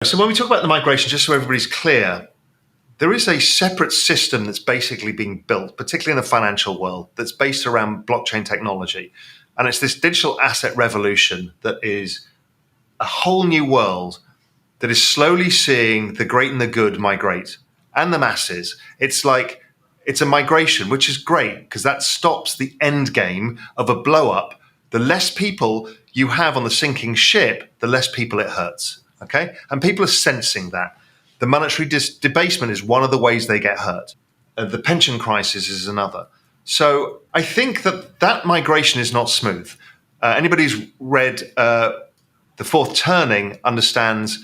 So when we talk about the migration, just so everybody's clear, there is a separate system that's basically being built, particularly in the financial world, that's based around blockchain technology. And it's this digital asset revolution that is a whole new world that is slowly seeing the great and the good migrate and the masses. It's a migration, which is great because that stops the end game of a blow up. The less people you have on the sinking ship, the less people it hurts. Okay? And people are sensing that. The monetary debasement is one of the ways they get hurt. The pension crisis is another. So I think that migration is not smooth. Anybody who's read The Fourth Turning understands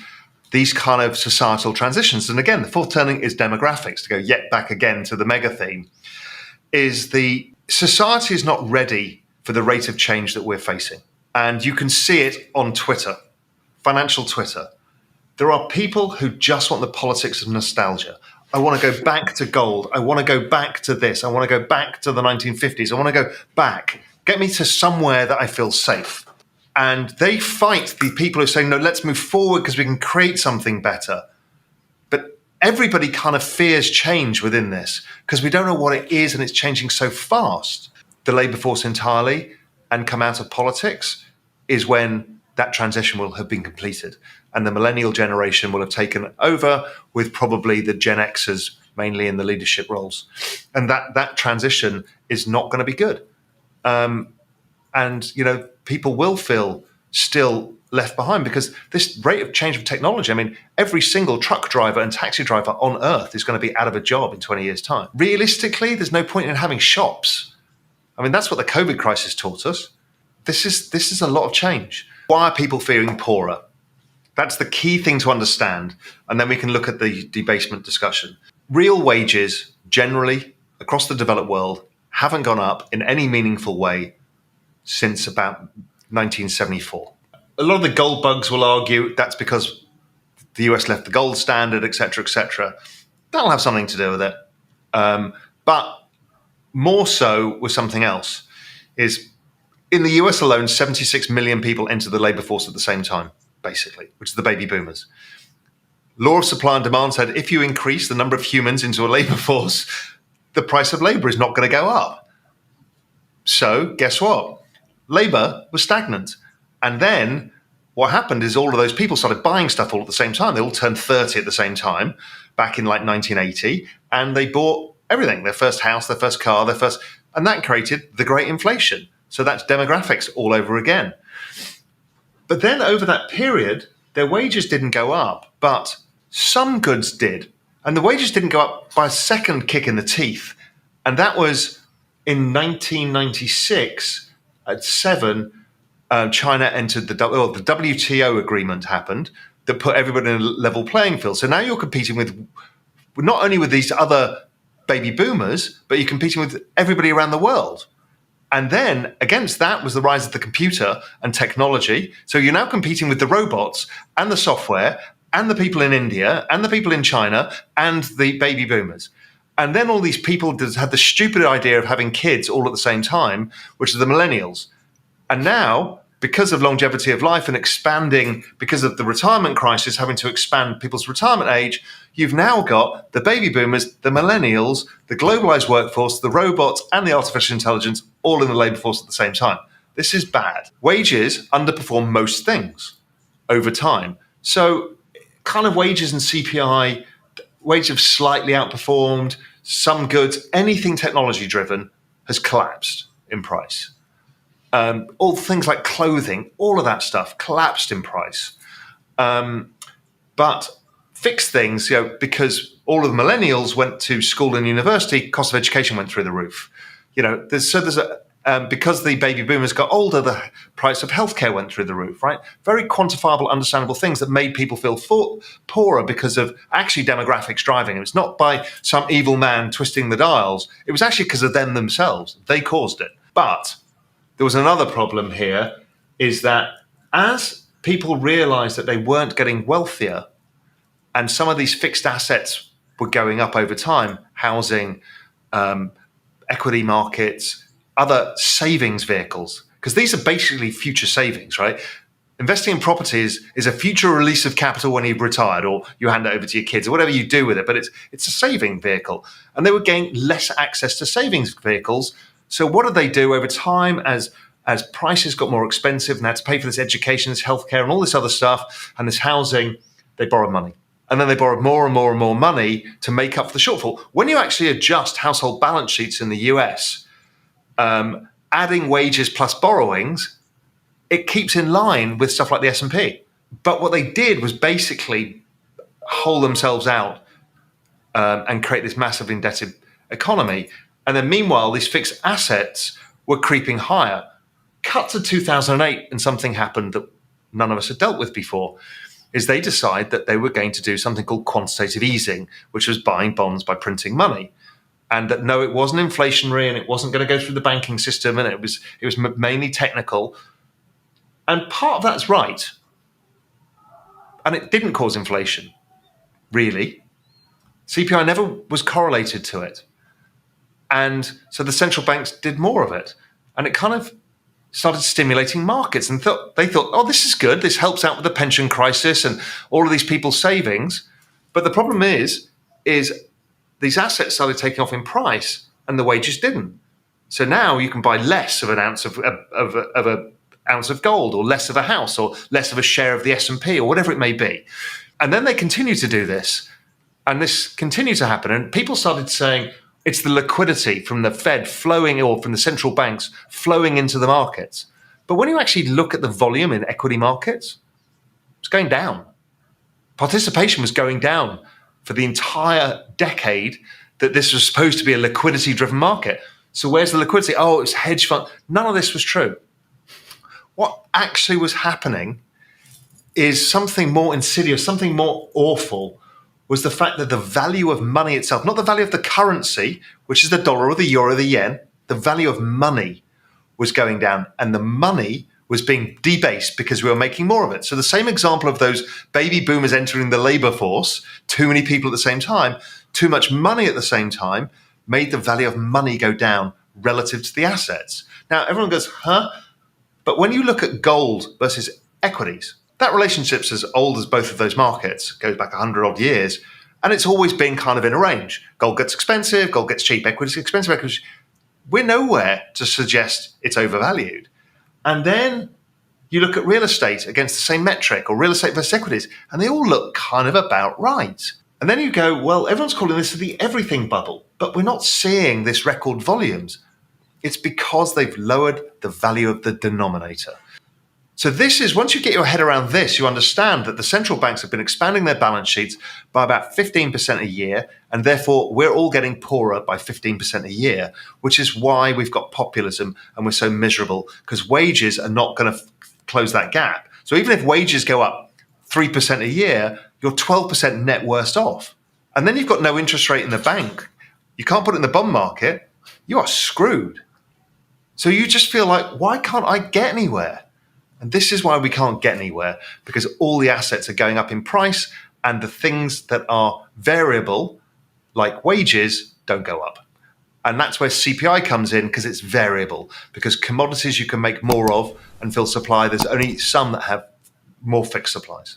these kind of societal transitions. And again, the fourth turning is demographics, to go yet back again to the mega theme, is the society is not ready for the rate of change that we're facing. And you can see it on Twitter, financial Twitter. There are people who just want the politics of nostalgia. I want to go back to gold. I want to go back to this. I want to go back to the 1950s. I want to go back. Get me to somewhere that I feel safe. And they fight the people who say, no, let's move forward because we can create something better. But everybody kind of fears change within this because we don't know what it is and it's changing so fast. The labour force entirely and come out of politics is when that transition will have been completed. And the millennial generation will have taken over with probably the Gen Xers mainly in the leadership roles. And that transition is not going to be good. And, people will feel still left behind because this rate of change of technology, I mean, every single truck driver and taxi driver on earth is going to be out of a job in 20 years' time. Realistically, there's no point in having shops. I mean, that's what the COVID crisis taught us. This is a lot of change. Why are people feeling poorer? That's the key thing to understand. And then we can look at the debasement discussion. Real wages, generally, across the developed world, haven't gone up in any meaningful way since about 1974. A lot of the gold bugs will argue that's because the US left the gold standard, et cetera, et cetera. That'll have something to do with it. But more so with something else is in the US alone, 76 million people enter the labor force at the same time, basically, which is the baby boomers. Law of supply and demand said if you increase the number of humans into a labor force, the price of labor is not going to go up. So guess what? Labor was stagnant. And then what happened is all of those people started buying stuff all at the same time. They all turned 30 at the same time back in 1980. And they bought everything, their first house, their first car, and that created the great inflation. So that's demographics all over again. But then over that period, their wages didn't go up, but some goods did. And the wages didn't go up by a second kick in the teeth. And that was in 1996 at 7, China entered the WTO agreement happened that put everybody in a level playing field. So now you're competing with not only with these other baby boomers, but you're competing with everybody around the world. And then against that was the rise of the computer and technology. So you're now competing with the robots and the software and the people in India and the people in China and the baby boomers. And then all these people had the stupid idea of having kids all at the same time, which are the millennials. And now, because of longevity of life and expanding, because of the retirement crisis, having to expand people's retirement age, you've now got the baby boomers, the millennials, the globalized workforce, the robots, and the artificial intelligence all in the labor force at the same time. This is bad. Wages underperform most things over time. So kind of wages and CPI, wages have slightly outperformed. Some goods, anything technology driven, has collapsed in price. All things like clothing, all of that stuff collapsed in price. But fixed things, because all of the millennials went to school and university, cost of education went through the roof. Because the baby boomers got older, the price of healthcare went through the roof, right? Very quantifiable, understandable things that made people feel poorer because of actually demographics driving. It was not by some evil man twisting the dials. It was actually because of them themselves. They caused it. But there was another problem here, is that as people realized that they weren't getting wealthier and some of these fixed assets were going up over time, housing, equity markets, other savings vehicles, because these are basically future savings, right? Investing in property is a future release of capital when you've retired, or you hand it over to your kids, or whatever you do with it. But it's a saving vehicle, and they were getting less access to savings vehicles. So what did they do over time as prices got more expensive and had to pay for this education, this healthcare, and all this other stuff, and this housing? They borrowed money, and then they borrowed more and more and more money to make up for the shortfall. When you actually adjust household balance sheets in the US, adding wages plus borrowings, it keeps in line with stuff like the S&P. But what they did was basically hole themselves out and create this massive indebted economy. And then meanwhile, these fixed assets were creeping higher. Cut to 2008, and something happened that none of us had dealt with before, is they decide that they were going to do something called quantitative easing, which was buying bonds by printing money. And that, no, it wasn't inflationary, and it wasn't going to go through the banking system, and it was mainly technical. And part of that's right. And it didn't cause inflation, really. CPI never was correlated to it. And so the central banks did more of it. And it kind of started stimulating markets, and they thought, oh, this is good. This helps out with the pension crisis and all of these people's savings. But the problem is these assets started taking off in price and the wages didn't. So now you can buy less of an ounce of a ounce of gold, or less of a house, or less of a share of the S&P, or whatever it may be. And then they continue to do this, and this continued to happen. And people started saying it's the liquidity from the Fed flowing, or from the central banks flowing into the markets. But when you actually look at the volume in equity markets, it's going down. Participation was going down for the entire decade that this was supposed to be a liquidity-driven market. So where's the liquidity? Oh, it's hedge fund. None of this was true. What actually was happening is something more insidious, something more awful, was the fact that the value of money itself, not the value of the currency, which is the dollar or the euro or the yen, the value of money was going down, and the money was being debased because we were making more of it. So the same example of those baby boomers entering the labor force, too many people at the same time, too much money at the same time, made the value of money go down relative to the assets. Now, everyone goes, huh? But when you look at gold versus equities, that relationship's as old as both of those markets, goes back 100 odd years, and it's always been kind of in a range. Gold gets expensive, gold gets cheap, equities expensive, equities. We're nowhere to suggest it's overvalued. And then you look at real estate against the same metric, or real estate versus equities, and they all look kind of about right. And then you go, well, everyone's calling this the everything bubble, but we're not seeing this record volumes. It's because they've lowered the value of the denominator. So this is, once you get your head around this, you understand that the central banks have been expanding their balance sheets by about 15% a year, and therefore we're all getting poorer by 15% a year, which is why we've got populism and we're so miserable, because wages are not going to close that gap. So even if wages go up 3% a year, you're 12% net worse off. And then you've got no interest rate in the bank. You can't put it in the bond market. You are screwed. So you just feel like, why can't I get anywhere? And this is why we can't get anywhere, because all the assets are going up in price, and the things that are variable, like wages, don't go up. And that's where CPI comes in, because it's variable, because commodities you can make more of and fill supply. There's only some that have more fixed supplies.